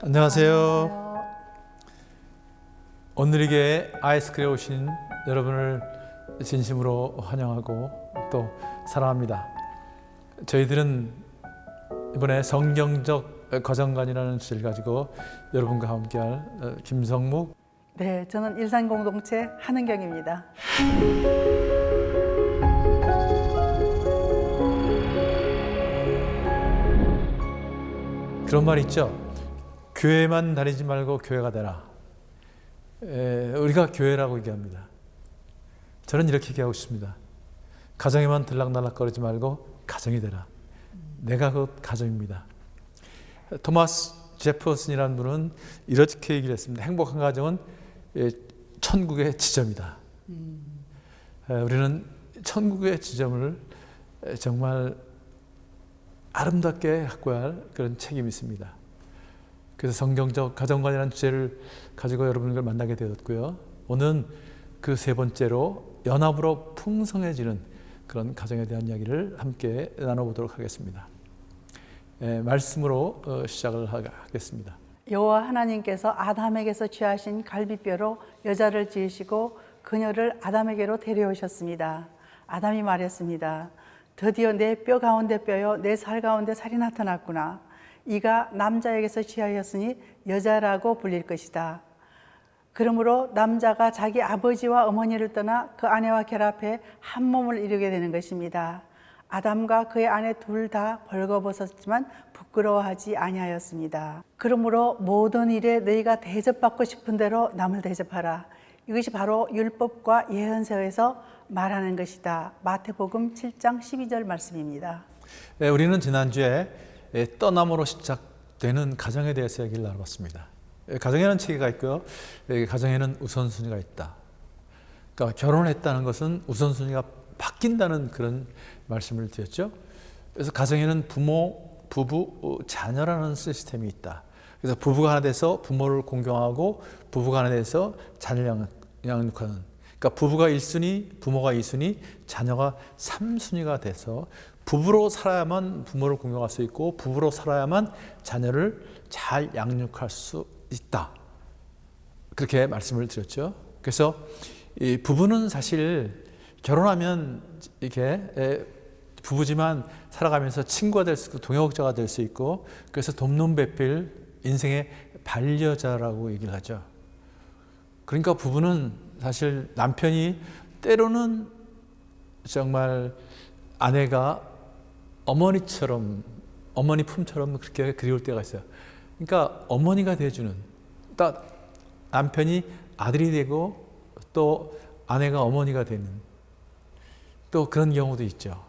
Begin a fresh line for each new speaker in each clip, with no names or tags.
안녕하세요. 오늘에게 아이스크림에 오신 여러분을 진심으로 환영하고 또 사랑합니다. 저희들은 이번에 성경적 가정관이라는 주제를 가지고 여러분과 함께할 김성묵.
네, 저는 일산공동체 한은경입니다.
그런 말 있죠. 교회만 다니지 말고 교회가 되라. 우리가 교회라고 얘기합니다. 저는 이렇게 얘기하고 싶습니다. 가정에만 들락날락거리지 말고 가정이 되라. 내가 곧 가정입니다. 토마스 제퍼슨이라는 분은 이렇게 얘기를 했습니다. 행복한 가정은 천국의 지점이다. 우리는 천국의 지점을 정말 아름답게 가꿔야 할 그런 책임이 있습니다. 그래서 성경적 가정관이라는 주제를 가지고 여러분을 만나게 되었고요. 오늘은 그 세 번째로 연합으로 풍성해지는 그런 가정에 대한 이야기를 함께 나눠보도록 하겠습니다. 말씀으로 시작을 하겠습니다.
여호와 하나님께서 아담에게서 취하신 갈비뼈로 여자를 지으시고 그녀를 아담에게로 데려오셨습니다. 아담이 말했습니다. 드디어 내 뼈 가운데 뼈요 내 살 가운데 살이 나타났구나. 이가 남자에게서 취하였으니 여자라고 불릴 것이다. 그러므로 남자가 자기 아버지와 어머니를 떠나 그 아내와 결합해 한 몸을 이루게 되는 것입니다. 아담과 그의 아내 둘 다 벌거벗었지만 부끄러워하지 아니하였습니다. 그러므로 모든 일에 너희가 대접받고 싶은 대로 남을 대접하라. 이것이 바로 율법과 예언서에서 말하는 것이다. 마태복음 7장 12절 말씀입니다.
네, 우리는 지난주에 떠남으로 시작되는 가정에 대해서 얘기를 나눠봤습니다. 가정에는 체계가 있고요. 가정에는 우선순위가 있다. 그러니까 결혼했다는 것은 우선순위가 바뀐다는 그런 말씀을 드렸죠. 그래서 가정에는 부모, 부부, 자녀라는 시스템이 있다. 그래서 부부가 하나 돼서 부모를 공경하고 부부가 하나 돼서 자녀를 양육하는. 그러니까 부부가 1순위, 부모가 2순위, 자녀가 3순위가 돼서 부부로 살아야만 부모를 공경할 수 있고 부부로 살아야만 자녀를 잘 양육할 수 있다. 그렇게 말씀을 드렸죠. 그래서 이 부부는 사실 결혼하면 이렇게 부부지만 살아가면서 친구가 될 수 있고 동역자가 될 수 있고 그래서 돕는 배필 인생의 반려자라고 얘기를 하죠. 그러니까 부부는 사실 남편이 때로는 정말 아내가 어머니처럼 어머니 품처럼 그렇게 그리울 때가 있어요. 그러니까 어머니가 돼주는 딱 남편이 아들이 되고 또 아내가 어머니가 되는 또 그런 경우도 있죠.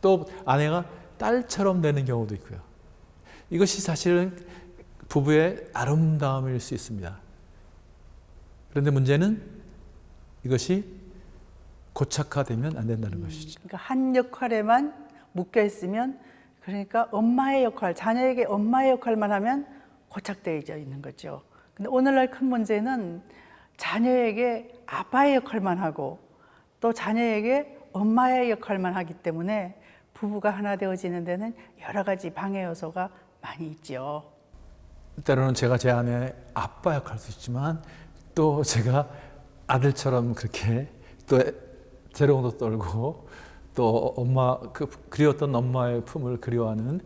또 아내가 딸처럼 되는 경우도 있고요. 이것이 사실은 부부의 아름다움일 수 있습니다. 그런데 문제는 이것이 고착화되면 안 된다는 것이죠.
그러니까 한 역할에만 묶여 있으면 그러니까 엄마의 역할, 자녀에게 엄마의 역할만 하면 고착되어져 있는 거죠. 근데 오늘날 큰 문제는 자녀에게 아빠의 역할만 하고 또 자녀에게 엄마의 역할만 하기 때문에 부부가 하나 되어지는 데는 여러 가지 방해 요소가 많이 있죠.
때로는 제가 제 아내 아빠 역할도 있지만 또 제가 아들처럼 그렇게 또 재롱도 떨고 또 엄마 그리웠던 엄마의 품을 그리워하는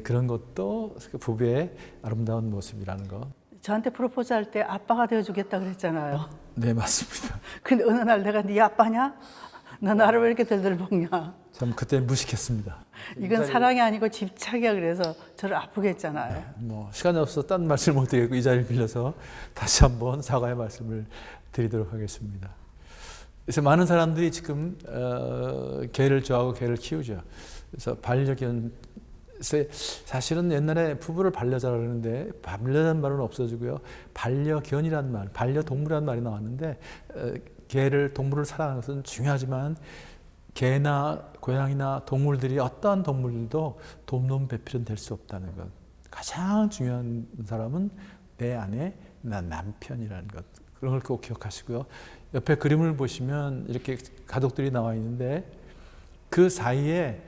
그런 것도 부부의 아름다운 모습이라는 거.
저한테 프로포즈 할 때 아빠가 되어주겠다 그랬잖아요.
네, 맞습니다.
근데 어느 날 내가 네 아빠냐? 너 나를 왜 이렇게 들들 볶냐?
참 그때 무식했습니다.
이건 사랑이 아니고 집착이야 그래서 저를 아프게 했잖아요.
뭐 시간이 없어서 딴 말씀 못 드리고 이 자리를 빌려서 다시 한번 사과의 말씀을 드리도록 하겠습니다. 그래서 많은 사람들이 지금 개를 좋아하고 개를 키우죠. 그래서 반려견 사실은 옛날에 부부를 반려자라고 그러는데 반려자는 말은 없어지고요. 반려견이라는 말, 반려동물이라는 말이 나왔는데 개를 동물을 사랑하는 것은 중요하지만 개나 고양이나 동물들이 어떠한 동물들도 돕는 배필은 될 수 없다는 것. 가장 중요한 사람은 내 아내, 나 남편이라는 것. 그런 걸 꼭 기억하시고요. 옆에 그림을 보시면 이렇게 가족들이 나와 있는데 그 사이에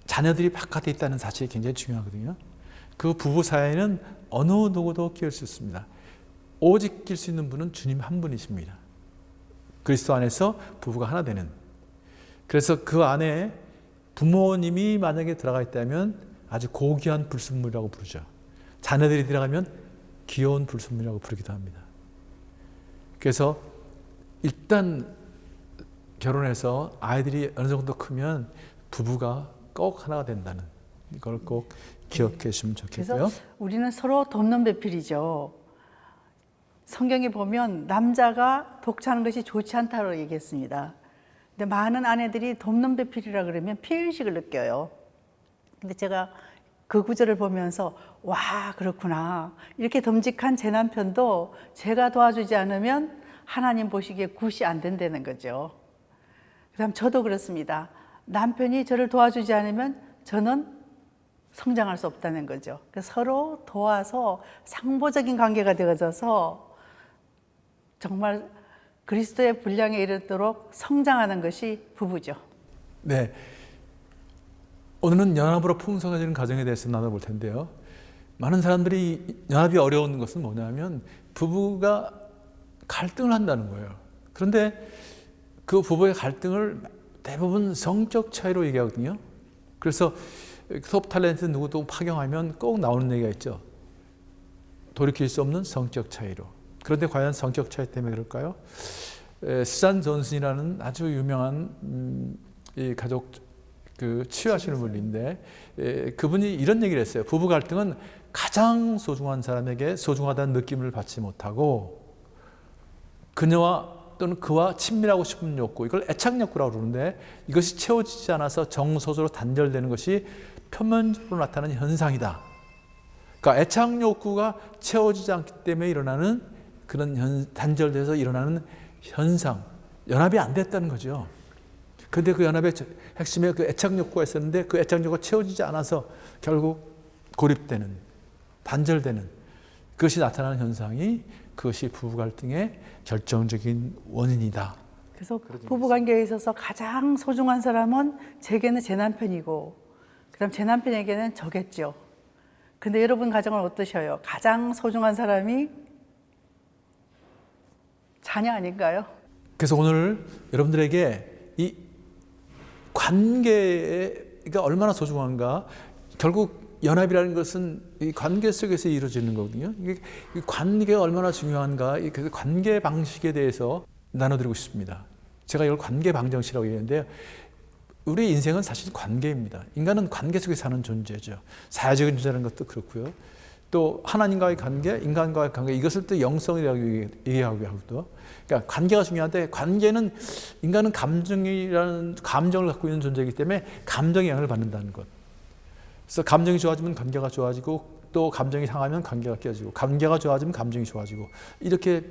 자녀들이 바깥에 있다는 사실이 굉장히 중요하거든요. 그 부부 사이에는 어느 누구도 끼울 수 있습니다. 오직 낄 수 있는 분은 주님 한 분이십니다. 그리스도 안에서 부부가 하나 되는. 그래서 그 안에 부모님이 만약에 들어가 있다면 아주 고귀한 불순물이라고 부르죠. 자녀들이 들어가면 귀여운 불순물이라고 부르기도 합니다. 그래서 일단 결혼해서 아이들이 어느 정도 크면 부부가 꼭 하나가 된다는 이걸 꼭 기억해 주시면 좋겠고요.
그래서 우리는 서로 돕는 배필이죠. 성경에 보면 남자가 독차하는 것이 좋지 않다고 얘기했습니다. 근데 많은 아내들이 돕는 배필이라 그러면 피해의식을 느껴요. 근데 제가 그 구절을 보면서 와, 그렇구나. 이렇게 듬직한 제 남편도 제가 도와주지 않으면 하나님 보시기에 굿이 안 된다는 거죠. 그다음 저도 그렇습니다. 남편이 저를 도와주지 않으면 저는 성장할 수 없다는 거죠. 그래서 서로 도와서 상보적인 관계가 되어져서 정말 그리스도의 분량에 이르도록 성장하는 것이 부부죠.
네. 오늘은 연합으로 풍성해지는 가정에 대해서 나눠볼 텐데요. 많은 사람들이 연합이 어려운 것은 뭐냐면 부부가 갈등을 한다는 거예요. 그런데 그 부부의 갈등을 대부분 성적 차이로 얘기하거든요. 그래서 수업 탤런트 누구도 파경하면 꼭 나오는 얘기가 있죠. 돌이킬 수 없는 성적 차이로. 그런데 과연 성격 차이 때문에 그럴까요? 수잔 존슨이라는 아주 유명한 이 가족 치유하시는 분인데 그분이 이런 얘기를 했어요. 부부 갈등은 가장 소중한 사람에게 소중하다는 느낌을 받지 못하고 그녀와 또는 그와 친밀하고 싶은 욕구, 이걸 애착욕구라고 그러는데 이것이 채워지지 않아서 정서적으로 단절되는 것이 표면적으로 나타나는 현상이다. 그러니까 애착욕구가 채워지지 않기 때문에 일어나는 그런 단절돼서 일어나는 현상, 연합이 안 됐다는 거죠. 그런데 그 연합의 핵심에 그 애착욕구가 있었는데 그 애착욕구가 채워지지 않아서 결국 고립되는, 단절되는 그것이 나타나는 현상이 그것이 부부 갈등의 결정적인 원인이다.
그래서 부부 관계에 있어서 가장 소중한 사람은 제게는 제 남편이고 그다음 제 남편에게는 저겠죠. 근데 여러분 가정은 어떠셔요? 가장 소중한 사람이 자녀 아닌가요?
그래서 오늘 여러분들에게 이 관계가 얼마나 소중한가, 결국 연합이라는 것은 이 관계 속에서 이루어지는 거거든요. 이 관계가 얼마나 중요한가, 그 관계 방식에 대해서 나눠드리고 싶습니다. 제가 이걸 관계 방정식이라고 얘기하는데요. 우리 인생은 사실 관계입니다. 인간은 관계 속에 사는 존재죠. 사회적인 존재라는 것도 그렇고요. 또 하나님과의 관계, 인간과의 관계, 이것을 또 영성이라고 얘기하고 하고도. 그러니까 관계가 중요한데 관계는 인간은 감정이라는 감정을 갖고 있는 존재이기 때문에 감정의 영향을 받는다는 것. 그래서 감정이 좋아지면 관계가 좋아지고 또 감정이 상하면 관계가 깨지고 관계가 좋아지면 감정이 좋아지고 이렇게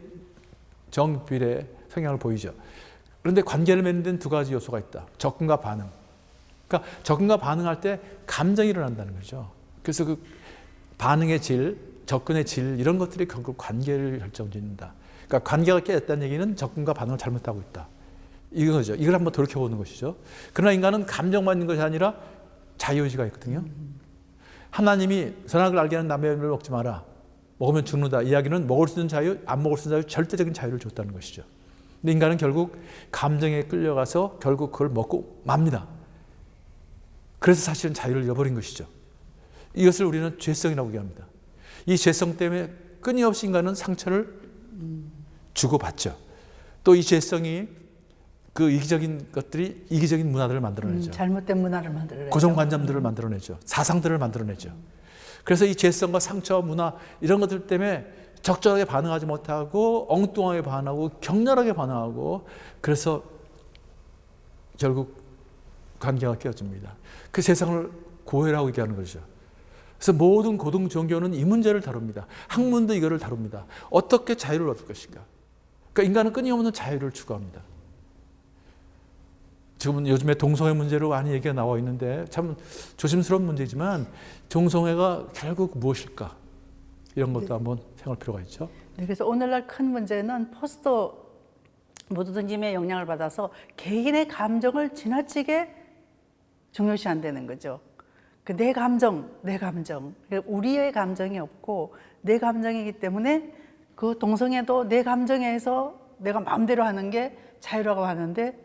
정비례 성향을 보이죠. 그런데 관계를 맺는 데는 두 가지 요소가 있다. 접근과 반응. 그러니까 접근과 반응할 때 감정이 일어난다는 거죠. 그래서 그 반응의 질, 접근의 질 이런 것들이 결국 관계를 결정짓는다. 그러니까 관계가 깨졌다는 얘기는 접근과 반응을 잘못하고 있다. 이거죠. 이걸 한번 돌이켜보는 것이죠. 그러나 인간은 감정만 있는 것이 아니라 자유의지가 있거든요. 하나님이 선악을 알게 하는 나무의 열매를 먹지 마라. 먹으면 죽는다. 이야기는 먹을 수 있는 자유, 안 먹을 수 있는 자유, 절대적인 자유를 줬다는 것이죠. 근데 인간은 결국 감정에 끌려가서 결국 그걸 먹고 맙니다. 그래서 사실은 자유를 잃어버린 것이죠. 이것을 우리는 죄성이라고 얘기합니다. 이 죄성 때문에 끊임없이 인간은 상처를 주고받죠. 또 이 죄성이 그 이기적인 것들이 이기적인 문화들을 만들어내죠.
잘못된 문화를 만들어내죠.
고정관념들을 만들어내죠. 사상들을 만들어내죠. 그래서 이 죄성과 상처, 문화 이런 것들 때문에 적절하게 반응하지 못하고 엉뚱하게 반응하고 격렬하게 반응하고 그래서 결국 관계가 깨어집니다. 그 세상을 고해라고 얘기하는 거죠. 그래서 모든 고등 종교는 이 문제를 다룹니다. 학문도 이거를 다룹니다. 어떻게 자유를 얻을 것인가. 그러니까 인간은 끊임없는 자유를 추구합니다. 지금은 요즘에 동성애 문제로 많이 얘기가 나와 있는데 참 조심스러운 문제지만 동성애가 결국 무엇일까? 이런 것도 한번 생각할 필요가 있죠.
네, 그래서 오늘날 큰 문제는 포스트 모더니즘의 영향을 받아서 개인의 감정을 지나치게 중요시 한다는 거죠. 그 내 감정, 우리의 감정이 없고 내 감정이기 때문에 그 동성애도 내 감정에서 내가 마음대로 하는 게 자유라고 하는데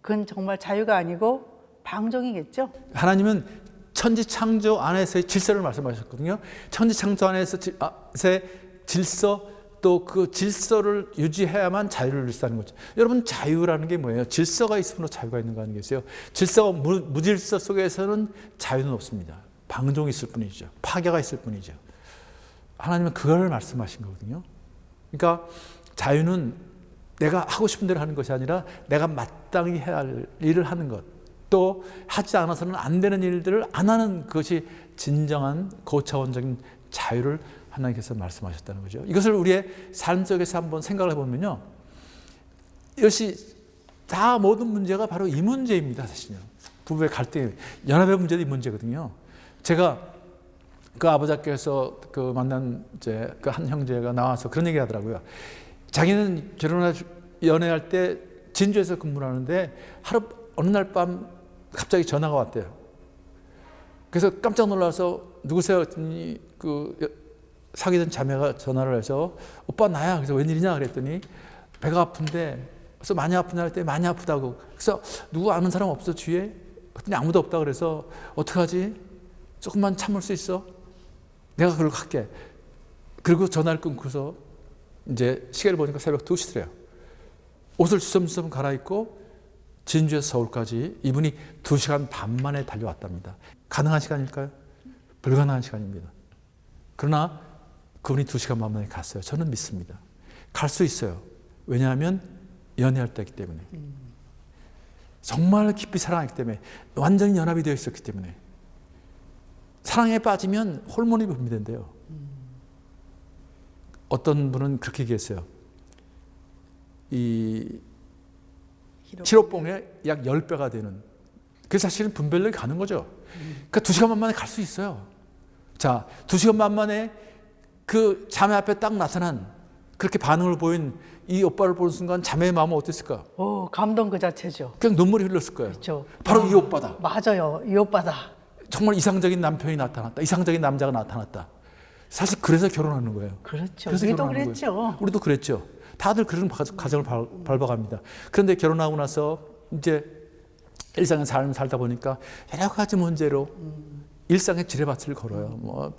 그건 정말 자유가 아니고 방종이겠죠.
하나님은 천지 창조 안에서의 질서를 말씀하셨거든요. 천지 창조 안에서의 질서, 또 그 질서를 유지해야만 자유를 누릴 수 있다는 거죠. 여러분, 자유라는 게 뭐예요? 질서가 있으므로 자유가 있는 거 아니겠어요? 질서가 무질서 속에서는 자유는 없습니다. 방종이 있을 뿐이죠. 파괴가 있을 뿐이죠. 하나님은 그걸 말씀하신 거거든요. 그러니까 자유는 내가 하고 싶은 대로 하는 것이 아니라 내가 마땅히 해야 할 일을 하는 것, 또 하지 않아서는 안 되는 일들을 안 하는 것이 진정한 고차원적인 자유를 하나님께서 말씀하셨다는 거죠. 이것을 우리의 삶 속에서 한번 생각을 해보면요, 이것이 다 모든 문제가 바로 이 문제입니다. 사실요, 부부의 갈등, 연합의 문제도 이 문제거든요. 제가 그 아버지 학교에서 그 만난 이제 그 한 형제가 나와서 그런 얘기 하더라고요. 자기는 연애할 때 진주에서 근무를 하는데 어느 날 밤 갑자기 전화가 왔대요. 그래서 깜짝 놀라서 누구세요? 했더니 그 사귀던 자매가 전화를 해서 오빠 나야. 그래서 웬일이냐 그랬더니 배가 아픈데, 그래서 많이 아프냐 했더니 많이 아프다고. 그래서 누구 아는 사람 없어 주위에? 그랬더니 아무도 없다. 그래서 어떡하지? 조금만 참을 수 있어? 내가 그걸 갈게. 그리고 전화를 끊고서 이제 시계를 보니까 새벽 2시더래요. 옷을 주섬주섬 갈아입고 진주에서 서울까지 이분이 2시간 반 만에 달려왔답니다. 가능한 시간일까요? 불가능한 시간입니다. 그러나 그분이 2시간 반 만에 갔어요. 저는 믿습니다. 갈 수 있어요. 왜냐하면 연애할 때이기 때문에. 정말 깊이 사랑했기 때문에, 완전히 연합이 되어 있었기 때문에. 사랑에 빠지면 호르몬이 분비된대요. 어떤 분은 그렇게 얘기했어요. 이 치료뽕에 약 10배가 되는, 그게 사실은 분별력이 가는 거죠. 그러니까 2시간 만에 갈 수 있어요. 자, 2시간 만에 그 자매 앞에 딱 나타난, 그렇게 반응을 보인 이 오빠를 보는 순간 자매의 마음은 어땠을까?
오, 감동 그 자체죠.
그냥 눈물이 흘렀을 거예요.
그렇죠.
바로 이 오빠다.
맞아요. 이 오빠다.
정말 이상적인 남편이 나타났다. 이상적인 남자가 나타났다. 사실 그래서 결혼하는 거예요.
그렇죠.
그래서
우리도
결혼하는
그랬죠.
거예요. 우리도 그랬죠. 다들 그런 가정을 밟아갑니다. 그런데 결혼하고 나서 이제 일상의 삶을 살다 보니까 여러 가지 문제로 일상의 지뢰밭을 걸어요. 뭐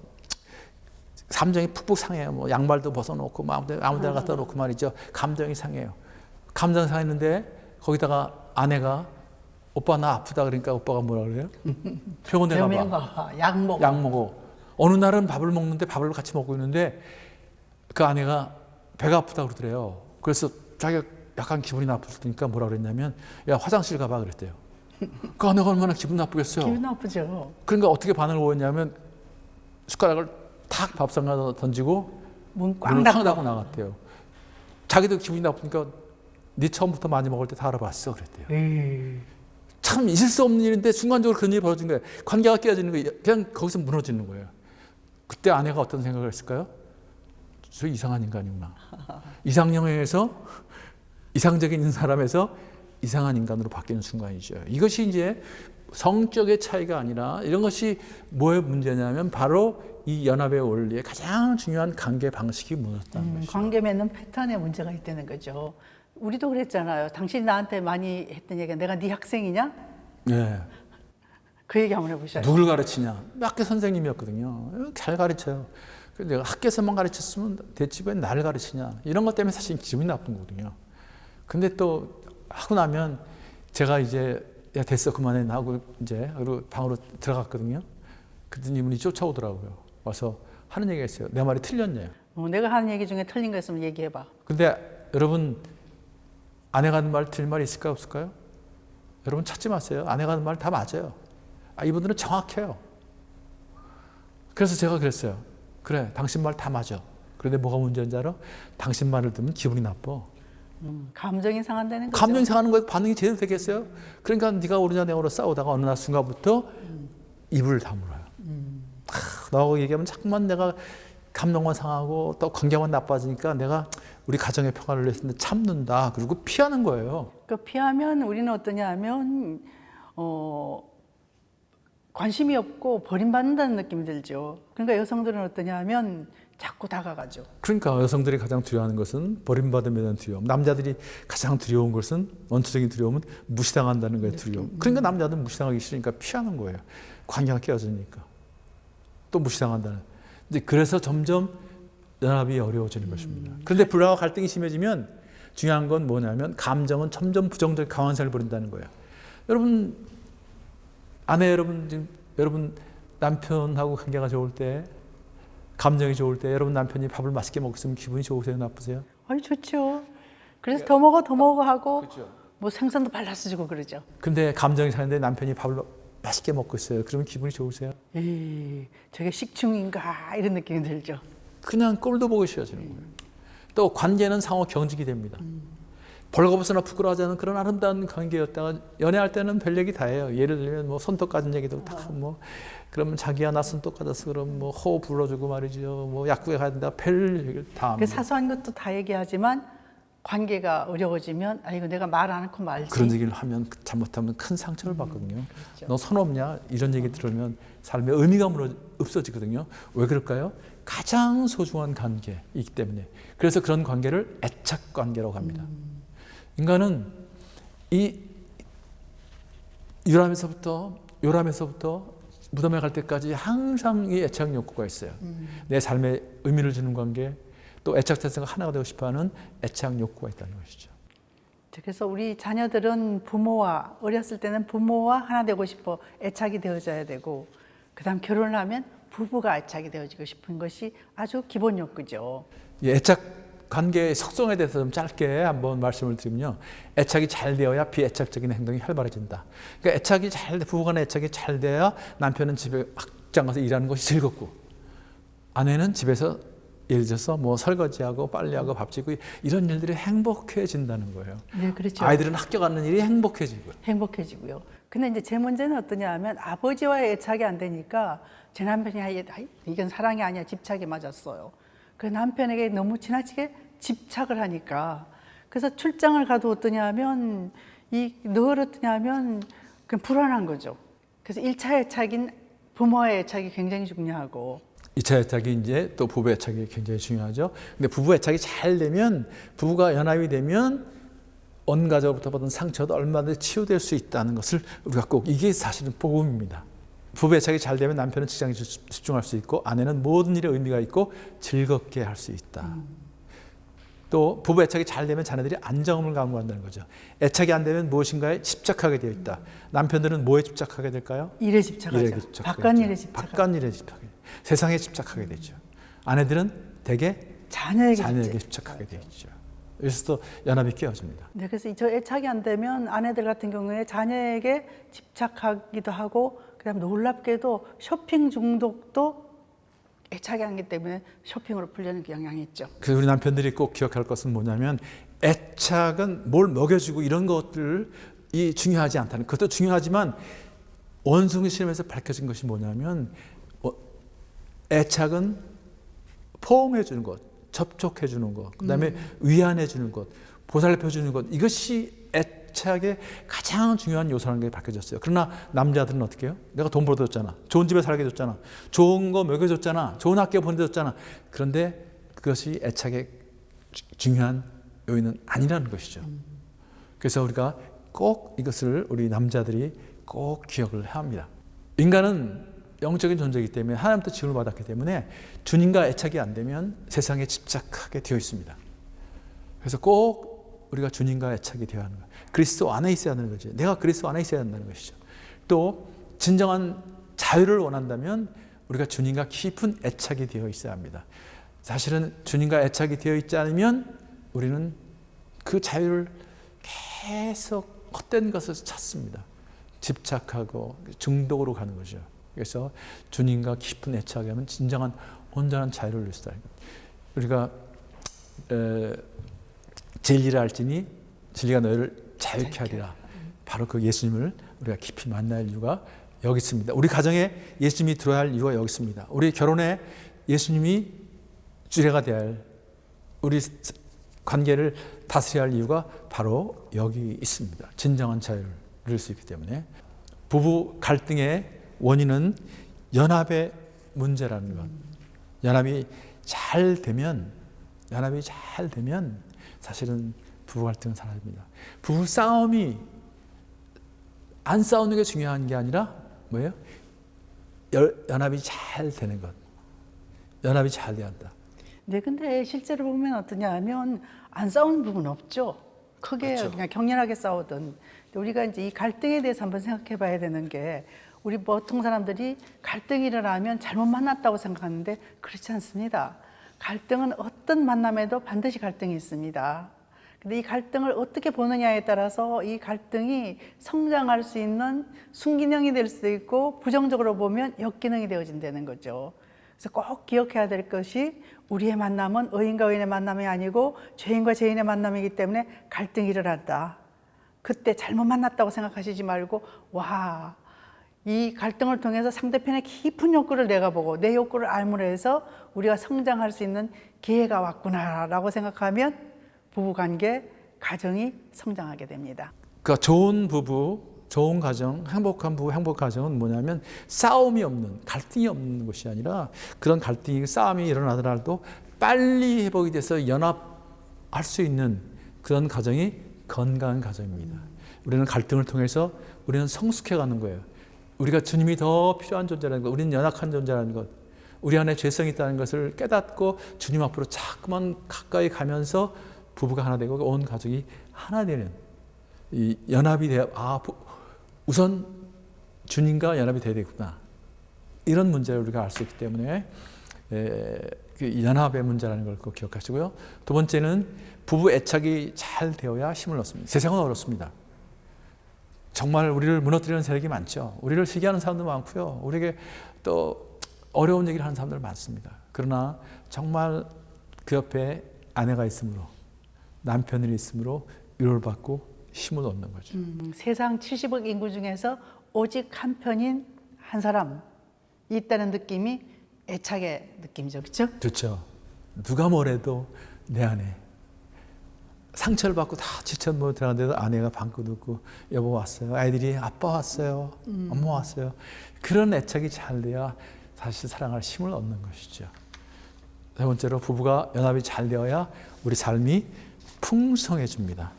감정이 푹푹 상해요. 뭐 양말도 벗어놓고 뭐 아무데나 갖다 놓고 말이죠. 감정이 상해요. 감정 상했는데 거기다가 아내가 오빠 나 아프다 그러니까 오빠가 뭐라 그래요? 병원에 가봐.
약 먹어.
어느 날은 밥을 먹는데 밥을 같이 먹고 있는데 그 아내가 배가 아프다 그러더래요. 그래서 자기가 약간 기분이 나쁘니까 뭐라 그랬냐면, 야 화장실 가봐 그랬대요. 그 아내가 얼마나 기분 나쁘겠어요.
기분 나쁘죠.
그러니까 어떻게 반응을 보였냐면 숟가락을 탁 밥상에다 던지고
문 꽉
문을 탁
닫고
닫고 나갔대요. 자기도 기분이 나쁘니까 네 처음부터 많이 먹을 때 다 알아봤어 그랬대요. 참 있을 수 없는 일인데 순간적으로 그런 일이 벌어진 거예요. 관계가 깨어지는 거예요. 그냥 거기서 무너지는 거예요. 그때 아내가 어떤 생각을 했을까요? 저 이상한 인간이구나. 이상형에서 이상적인 사람에서 이상한 인간으로 바뀌는 순간이죠. 이것이 이제 성격의 차이가 아니라 이런 것이 뭐의 문제냐면 바로 이 연합의 원리의 가장 중요한 관계 방식이 무너졌다는 것이죠.
관계 맺는 패턴에 문제가 있다는 거죠. 우리도 그랬잖아요. 당신이 나한테 많이 했던 얘기가 내가 네 학생이냐?
네.
그 얘기 한번 해보셔요.
누굴 가르치냐? 학교 선생님이었거든요. 잘 가르쳐요. 내가 학교에서만 가르쳤으면 됐지 왜 나를 가르치냐? 이런 것 때문에 사실 기분이 나쁜 거거든요. 근데 또 하고 나면 제가 이제 야 됐어 그만해 하고 이제 방으로 들어갔거든요. 그랬더니 이분이 쫓아오더라고요. 와서 하는 얘기가 있어요. 내 말이 틀렸냐?
내가 하는 얘기 중에 틀린 거 있으면 얘기해봐.
근데 여러분 아내가 하는 말 틀린 말이 있을까요? 없을까요? 여러분 찾지 마세요. 아내가 하는 말 다 맞아요. 이분들은 정확해요. 그래서 제가 그랬어요. 그래 당신 말 다 맞아. 그런데 뭐가 문제인지 알아? 당신 말을 듣면 기분이 나빠.
감정이 상한다는 거죠.
감정이 상하는 거에 반응이 제대로 되겠어요? 그러니까 네가 오르냐 내가 오르냐 싸우다가 어느 날 순간부터 입을 다물어요. 너하고 얘기하면 자꾸만 내가 감정만 상하고 또 관계만 나빠지니까 내가 우리 가정의 평화를 위해서 참는다. 그리고 피하는 거예요.
그 피하면 우리는 어떠냐 하면 관심이 없고 버림받는다는 느낌이 들죠. 그러니까 여성들은 어떠냐 하면 자꾸 다가가죠.
그러니까 여성들이 가장 두려워하는 것은 버림받음에 대한 두려움. 남자들이 가장 두려운 것은 원초적인 두려움은 무시당한다는 거예요. 두려움. 그러니까 남자들은 무시당하기 싫으니까 피하는 거예요. 관계가 깨어지니까. 또 무시당한다는. 이제 그래서 점점 연합이 어려워지는 것입니다. 그런데 불화와 갈등이 심해지면 중요한 건 뭐냐면 감정은 점점 부정적 강한 을 벌인다는 거예요. 여러분 아내 여러분 남편하고 관계가 좋을 때, 감정이 좋을 때 여러분 남편이 밥을 맛있게 먹으면 기분이 좋으세요, 나쁘세요?
아니 좋죠. 그래서 더 먹어 하고
그렇죠.
뭐 생선도 발라서 주고 그러죠.
근데 감정이 상한데 남편이 밥을 맛있게 먹고 있어요. 그러면 기분이 좋으세요?
에이, 저게 식충인가 이런 느낌이 들죠.
그냥 꼴도 보기 싫어지는 거예요. 또 관계는 상호 경직이 됩니다. 벌거벗으나 부끄러워하지 않은 그런 아름다운 관계였다가 연애할 때는 별 얘기 다 해요. 예를 들면 뭐 손톱 까진 얘기도 다 뭐 그러면 자기야 나 손톱 까졌어 그럼 뭐 호흡 불러주고 말이죠. 뭐 약국에 가야 된다 별 얘기를 다
그
합니다.
사소한 것도 다 얘기하지만 관계가 어려워지면 아이고 내가 말 안 하고 말지.
그런 얘기를 하면 잘못하면 큰 상처를 받거든요.
그렇죠.
너 손 없냐? 이런 얘기 들으면 삶의 의미가 없어지거든요. 왜 그럴까요? 가장 소중한 관계이기 때문에. 그래서 그런 관계를 애착 관계라고 합니다. 인간은 이 요람에서부터 무덤에 갈 때까지 항상 이 애착 욕구가 있어요. 내 삶에 의미를 주는 관계, 또 애착 자체가 하나가 되고 싶어하는 애착 욕구가 있다는 것이죠.
그래서 우리 자녀들은 어렸을 때는 부모와 하나 되고 싶어 애착이 되어져야 되고, 그다음 결혼을 하면 부부가 애착이 되어지고 싶은 것이 아주 기본 욕구죠.
이 애착 관계의 속성에 대해서 좀 짧게 한번 말씀을 드리면요. 애착이 잘 되어야 비애착적인 행동이 활발해진다. 그러니까 부부간의 애착이 잘 돼야 남편은 집에 확장 가서 일하는 것이 즐겁고, 아내는 집에서 예를 들어서 뭐 설거지하고 빨래하고 밥 짓고 이런 일들이 행복해진다는 거예요.
네, 그렇죠.
아이들은 학교 가는 일이
행복해지고요. 근데 이제 제 문제는 어떠냐 하면 아버지와의 애착이 안 되니까 제 남편이 이건 사랑이 아니야 집착이 맞았어요. 그 남편에게 너무 지나치게 집착을 하니까, 그래서 출장을 가도 어떠냐 하면 늘 어떠냐 하면 그냥 불안한 거죠. 그래서 1차 애착인 부모와의 애착이 굉장히 중요하고,
2차 애착이 이제 또 부부 애착이 굉장히 중요하죠. 근데 부부 애착이 잘 되면, 부부가 연합이 되면 온 가족으로부터 받은 상처도 얼마든지 치유될 수 있다는 것을 우리가 꼭, 이게 사실은 복음입니다. 부부 애착이 잘 되면 남편은 직장에 집중할 수 있고, 아내는 모든 일에 의미가 있고 즐겁게 할 수 있다. 또 부부 애착이 잘 되면 자녀들이 안정을 강구한다는 거죠. 애착이 안 되면 무엇인가에 집착하게 되어 있다. 남편들은 뭐에 집착하게 될까요?
일에 집착하죠. 바깥일에 집착하죠.
바깥일에 집착하게, 세상에 집착하게 되죠. 아내들은 대개 자녀에게 집착하게 되어 있죠. 그래서 또 연합이 깨어집니다.
네, 그래서 저 애착이 안 되면 아내들 같은 경우에 자녀에게 집착하기도 하고, 그다음 놀랍게도 쇼핑 중독도 애착이 아니기 때문에 쇼핑으로 풀려는 경향이 있죠.
그래서 우리 남편들이 꼭 기억할 것은 뭐냐면, 애착은 뭘 먹여주고 이런 것들이 중요하지 않다는, 그것도 중요하지만 원숭이 실험에서 밝혀진 것이 뭐냐면, 애착은 포옹해 주는 것, 접촉해 주는 것, 그다음에 위안해 주는 것, 보살펴 주는 것, 이것이 애착의 가장 중요한 요소라는 게 밝혀졌어요. 그러나 남자들은 어떻게 해요? 내가 돈 벌어줬잖아, 좋은 집에 살게 줬잖아, 좋은 거 먹여줬잖아, 좋은 학교 보내줬잖아. 그런데 그것이 애착의 중요한 요인은 아니라는 것이죠. 그래서 우리가 꼭 이것을, 우리 남자들이 꼭 기억을 해야 합니다. 인간은 영적인 존재이기 때문에, 하나님부터 지음을 받았기 때문에 주님과 애착이 안 되면 세상에 집착하게 되어 있습니다. 그래서 꼭 우리가 주님과 애착이 되어야 하는 거예요. 그리스도 안에 있어야 하는 거죠. 내가 그리스도 안에 있어야 한다는 것이죠. 또 진정한 자유를 원한다면 우리가 주님과 깊은 애착이 되어 있어야 합니다. 사실은 주님과 애착이 되어 있지 않으면 우리는 그 자유를 계속 헛된 것을 찾습니다. 집착하고 중독으로 가는 거죠. 그래서 주님과 깊은 애착이 하면 진정한 온전한 자유를 누릴 수 있다. 우리가 진리를 알지니 진리가 너희를 자유케 하리라. 바로 그 예수님을 우리가 깊이 만날 이유가 여기 있습니다. 우리 가정에 예수님이 들어야 할 이유가 여기 있습니다. 우리 결혼에 예수님이 주례가 되어야 할, 우리 관계를 다스려야 할 이유가 바로 여기 있습니다. 진정한 자유를 누릴 수 있기 때문에 부부 갈등의 원인은 연합의 문제라는 것. 연합이 잘 되면 사실은 부부 갈등은 사라집니다. 부부 싸움이 안 싸우는 게 중요한 게 아니라 뭐예요? 연합이 잘 되는 것. 연합이 잘 돼야 한다.
네, 근데 실제로 보면 어떠냐 하면 안 싸우는 부분은 없죠. 크게
그렇죠.
그냥 격렬하게 싸우든. 근데 우리가 이제 이 갈등에 대해서 한번 생각해 봐야 되는 게 우리 보통 사람들이 갈등이 일어나면 잘못 만났다고 생각하는데 그렇지 않습니다. 갈등은 어떤 만남에도 반드시 갈등이 있습니다. 근데 이 갈등을 어떻게 보느냐에 따라서 이 갈등이 성장할 수 있는 순기능이 될 수도 있고 부정적으로 보면 역기능이 되어진다는 거죠. 그래서 꼭 기억해야 될 것이 우리의 만남은 의인과 의인의 만남이 아니고 죄인과 죄인의 만남이기 때문에 갈등이 일어난다. 그때 잘못 만났다고 생각하시지 말고 와, 이 갈등을 통해서 상대편의 깊은 욕구를 내가 보고 내 욕구를 알므로 해서 우리가 성장할 수 있는 기회가 왔구나라고 생각하면 부부관계, 가정이 성장하게 됩니다.
그러니까 좋은 부부, 좋은 가정, 행복한 부부, 행복한 가정은 뭐냐면 싸움이 없는, 갈등이 없는 것이 아니라 그런 갈등이, 싸움이 일어나더라도 빨리 회복이 돼서 연합할 수 있는 그런 가정이 건강한 가정입니다. 우리는 갈등을 통해서 우리는 성숙해 가는 거예요. 우리가 주님이 더 필요한 존재라는 것, 우리는 연약한 존재라는 것, 우리 안에 죄성이 있다는 것을 깨닫고 주님 앞으로 자꾸만 가까이 가면서 부부가 하나 되고 온 가족이 하나 되는 이 연합이 되어 우선 주님과 연합이 되어야 되구나. 이런 문제를 우리가 알 수 있기 때문에 그 연합의 문제라는 걸 꼭 기억하시고요. 두 번째는 부부 애착이 잘 되어야 힘을 얻습니다. 세상은 어렵습니다. 정말 우리를 무너뜨리는 세력이 많죠. 우리를 시기하는 사람도 많고요. 우리에게 또 어려운 얘기를 하는 사람들 많습니다. 그러나 정말 그 옆에 아내가 있으므로 남편이 있으므로 위로를 받고 힘을 얻는 거죠.
세상 70억 인구 중에서 오직 한 편인 한 사람이 있다는 느낌이 애착의 느낌이죠. 그렇죠?
그렇죠. 누가 뭐래도 내 아내. 상처를 받고 다 지쳐 들어가는데도 아내가 방구 듣고 여보 왔어요. 아이들이 아빠 왔어요. 엄마 왔어요. 그런 애착이 잘 돼야 사실 사랑할 힘을 얻는 것이죠. 세 번째로 부부가 연합이 잘 되어야 우리 삶이 풍성해집니다.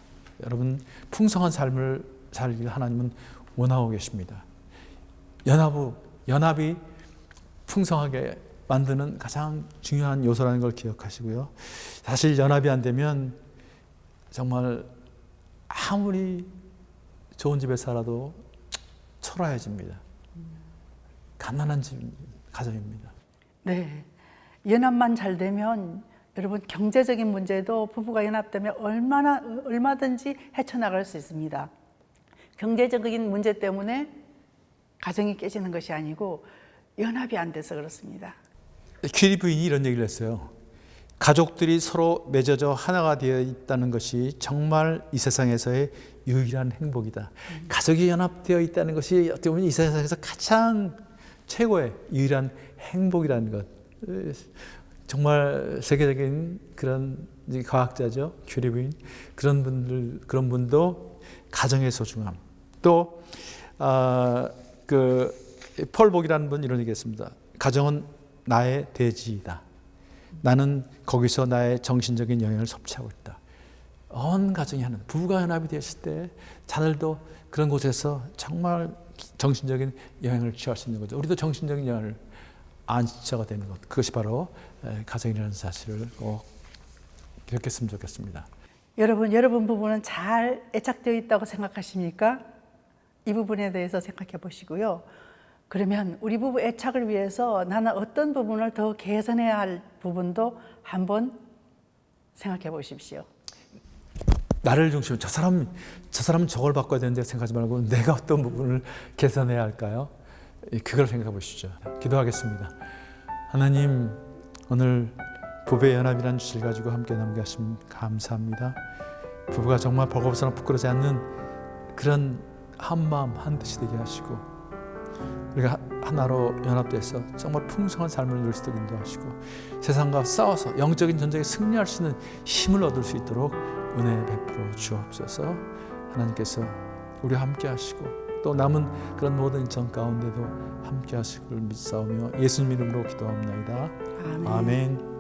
여러분 풍성한 삶을 살기를 하나님은 원하고 계십니다. 연합이 풍성하게 만드는 가장 중요한 요소라는 걸 기억하시고요. 사실 연합이 안 되면 정말 아무리 좋은 집에 살아도 초라해집니다. 가난한 가정입니다.
네. 연합만 잘 되면 여러분 경제적인 문제도 부부가 연합되면 얼마든지 헤쳐나갈 수 있습니다. 경제적인 문제 때문에 가정이 깨지는 것이 아니고 연합이 안 돼서 그렇습니다.
퀴리 부인이 이런 얘기를 했어요. 가족들이 서로 맺어져 하나가 되어 있다는 것이 정말 이 세상에서의 유일한 행복이다. 가족이 연합되어 있다는 것이 어떻게 보면 이 세상에서 가장 최고의 유일한 행복이라는 것. 정말 세계적인 그런 과학자죠. 퀴리 부인. 그런 분도 가정의 소중함. 또 폴 복이라는 분 이런 얘기했습니다. 가정은 나의 대지이다. 나는 거기서 나의 정신적인 영향을 섭취하고 있다. 온 가정이 하나, 부부가 연합이 되었을 때 자녀들도 그런 곳에서 정말 정신적인 영향을 취할 수 있는 거죠. 우리도 정신적인 영향을 안식처가 되는 것, 그것이 바로 가정이라는 사실을 꼭 기억했으면 좋겠습니다.
여러분 부부는 잘 애착되어 있다고 생각하십니까? 이 부분에 대해서 생각해 보시고요. 그러면 우리 부부 애착을 위해서 나는 어떤 부분을 더 개선해야 할 부분도 한번 생각해 보십시오.
나를 중심으로 저 사람은 저걸 바꿔야 되는데 생각하지 말고 내가 어떤 부분을 개선해야 할까요? 그걸 생각해 보시죠. 기도하겠습니다. 하나님, 오늘 부부의 연합이라는 주제를 가지고 함께 나누게 하심 감사합니다. 부부가 정말 벌거벗어나 부끄러지 않는 그런 한 마음 한 뜻이 되게 하시고 우리가 하나로 연합돼서 정말 풍성한 삶을 누릴 수 있도록 인도하시고 세상과 싸워서 영적인 전쟁에 승리할 수 있는 힘을 얻을 수 있도록 은혜 베풀어 주옵소서. 하나님께서 우리와 함께 하시고 또 남은 그런 모든 일정 가운데도 함께 하실 걸 믿사오며 예수님 이름으로 기도합나이다.
아멘.
아멘.